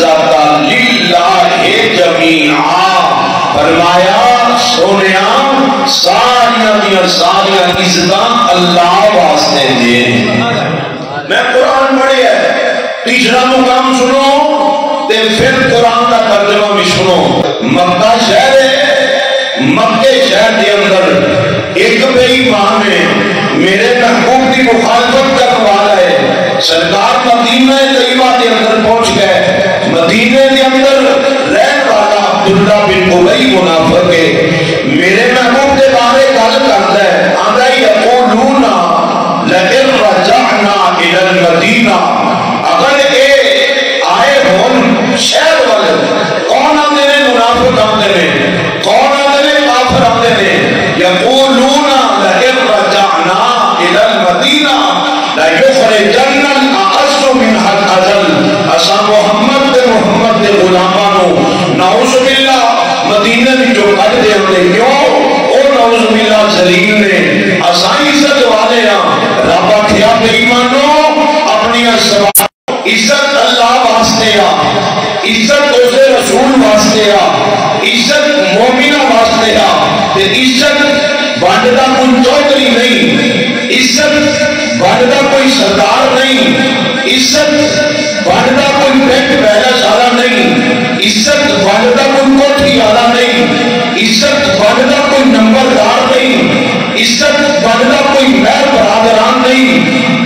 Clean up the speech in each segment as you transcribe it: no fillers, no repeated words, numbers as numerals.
العزت للہ جمیعا، فرمایا سونیا ساری عزت اللہ واسطے دے۔ میں قرآن پڑھی ہے، تیسرا مقام سنو تے پھر قرآن کا ترجمہ بھی سنو۔ مکہ شہر ہے، مکے شہر کے اندر ایک بے ایمان ہے، میرے محبوب کی مخالفت کرنے والا ہے، سرکار مدینہ طیبہ کے اندر پہنچ گئے، مدینے کے اندر رہنے والا عبداللہ بن ابی منافق ہے، میرے محبوب کے بارے گل کرتا ہے، آندا یقولون لئن رجعنا الى المدینہ، اگر اے آئے ہون شہر والے کون آتے ہیں؟ منافق آتے ہیں، کون آتے ہیں؟ کافر آتے ہیں۔ یقولون لئن رجعنا الى المدینہ لیخرجن الاعز منها الاذل، اسا محمد دے غلامانو نعوذ باللہ مدینہ بھی جو کر دے ہوتے کیوں؟ او نعوذ باللہ ذلیل نے، اسا عزت والے ہاں۔ رب آکھیا بے ایمانو اپنی عزت اللہ واسطے آ، عزت اس رسول واسطے آ، عزت مومنہ واسطے آ، تے عزت بانڈا کوئی چودھری نہیں، عزت بانڈا کوئی سردار نہیں، عزت بانڈا کوئی بینک بیلنس والا نہیں، عزت بانڈا کوئی کوٹھی والا نہیں، عزت بانڈا کوئی نمبردار نہیں، عزت بانڈا کوئی مہر برادران نہیں،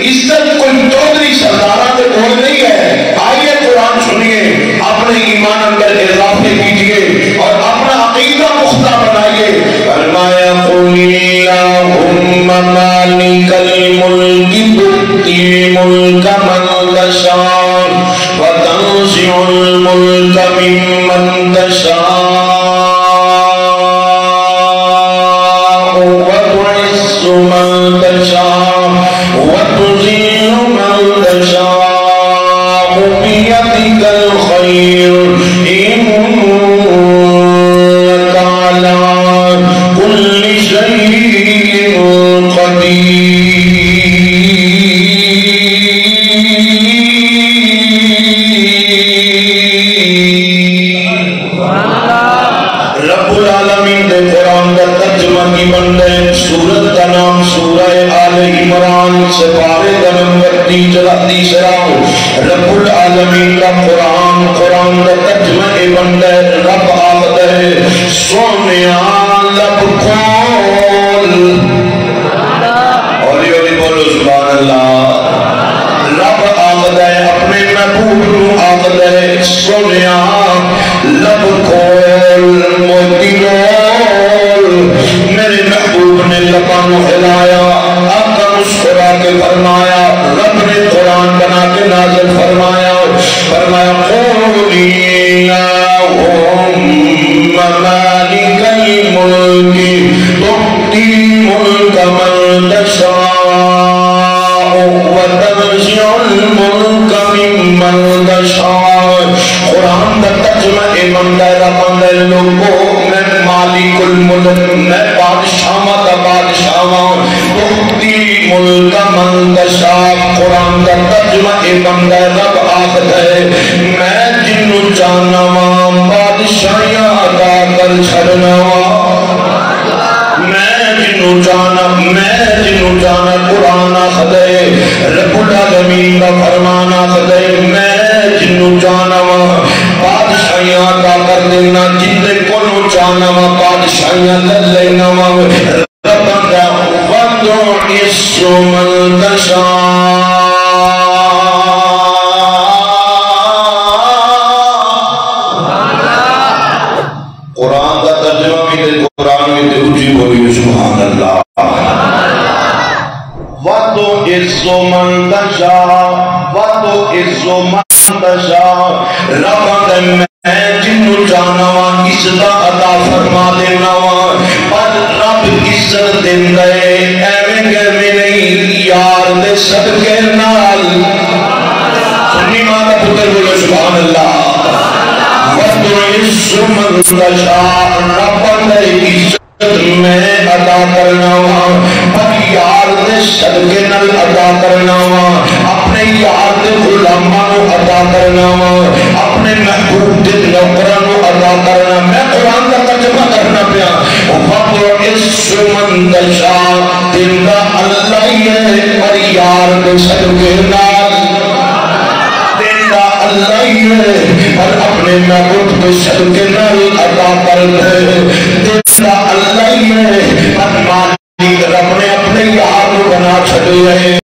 عزت کوئی چودھری سرداران کے کول نہیں ہے۔ آئیے قرآن سنیے، اپنے ایمان اندر اضافے کیجئے اور اپنا عقیدہ پختہ بنائیے۔ فرمایا قل اللہم مالک الملک تؤتی الملک من تشاء وتنزع الملک ممن تشاء وتعز من تشاء وتذل من تشاء بيدك الخير إنك على كل شيء قدير۔ رب العالمین دے قرآن کا ترجمہ کی بندے، سورت کا نام سورہ آل عمران، سپارے کا نمبر 3 رب العالمین کا قرآن کا ترجمہ کی بندے، رب آمد ہے سونیا لب کھول، اولی اولی بولو سبحان اللہ۔ رب آمد ہے اپنے محبوب نو آمد ہے سونیا لب کھول، موتی رول، میرے محبوب نے لبانو ہلایا، آقا مسکرا کے فرمایا، رب نے قرآن بنا کے نازل فرمایا، فرمایا قولی اللہم مالک الملک تؤتی الملک من تشاء وتنزع الملک ممن تشاء۔ قرآن کا ترجمہ بندہ لوگوں، میں مالک الملک، میں بادشاہ کا بادشاہ، تؤتی ملک من تشاء۔ قرآن کا ترجمہ بندہ رب آخر ہے میں جنو چاہنا وا بادشاہیاں عطا کر چھڑنا وا، میں جنو چاہنا قرآن آخر ہے، رب العالمین کا فرمان آخر ہے میں جنو چاہنا وا بادشاہیاں عطا کر دینا، جندے کو چاہنا وا بادشاہیاں کر لینا وا۔ رب کا وَتُعِزُّ مَن تَشَاءُ، قرآن کا ترجمہ بھی دے، قرآن میں دے اچھی بولی سبحان اللہ۔ وَتُعِزُّ مَن تَشَاءُ وَتُعِزُّ مَن تَشَاءُ، رب میں جنو چاہنا وا عزت عطا فرما دینا وا، پر رب عزت دیندے ایویں گھر نہیں، یار دے صدقے نال۔ سنی ماں کا پتر بولو سبحان اللہ۔ وَتُعِزُّ مَن تَشَاءُ، رب نے عزت میں عطا کرنا وا، پر یار دے صدقے نال عطا کرنا وا، اپنے یار دے غلاماں نو عطا کرنا وا، اپنے محبوب دل نوکران کو ادا کرنا. میں قرآن کا ترجمہ کرنا پیا. فَقْرَ اسْمَنْ تَشَاءُ دل دا اللہ ہی ہے اور یار دے صدقے نال دل دا اللہ ہی ہے اور اپنے محبوب کے صدقے نال ادا کر دے. دل دا اللہ ہی ہے اور مالک رب نے اپنے یار کو بنا چھڑے ہیں.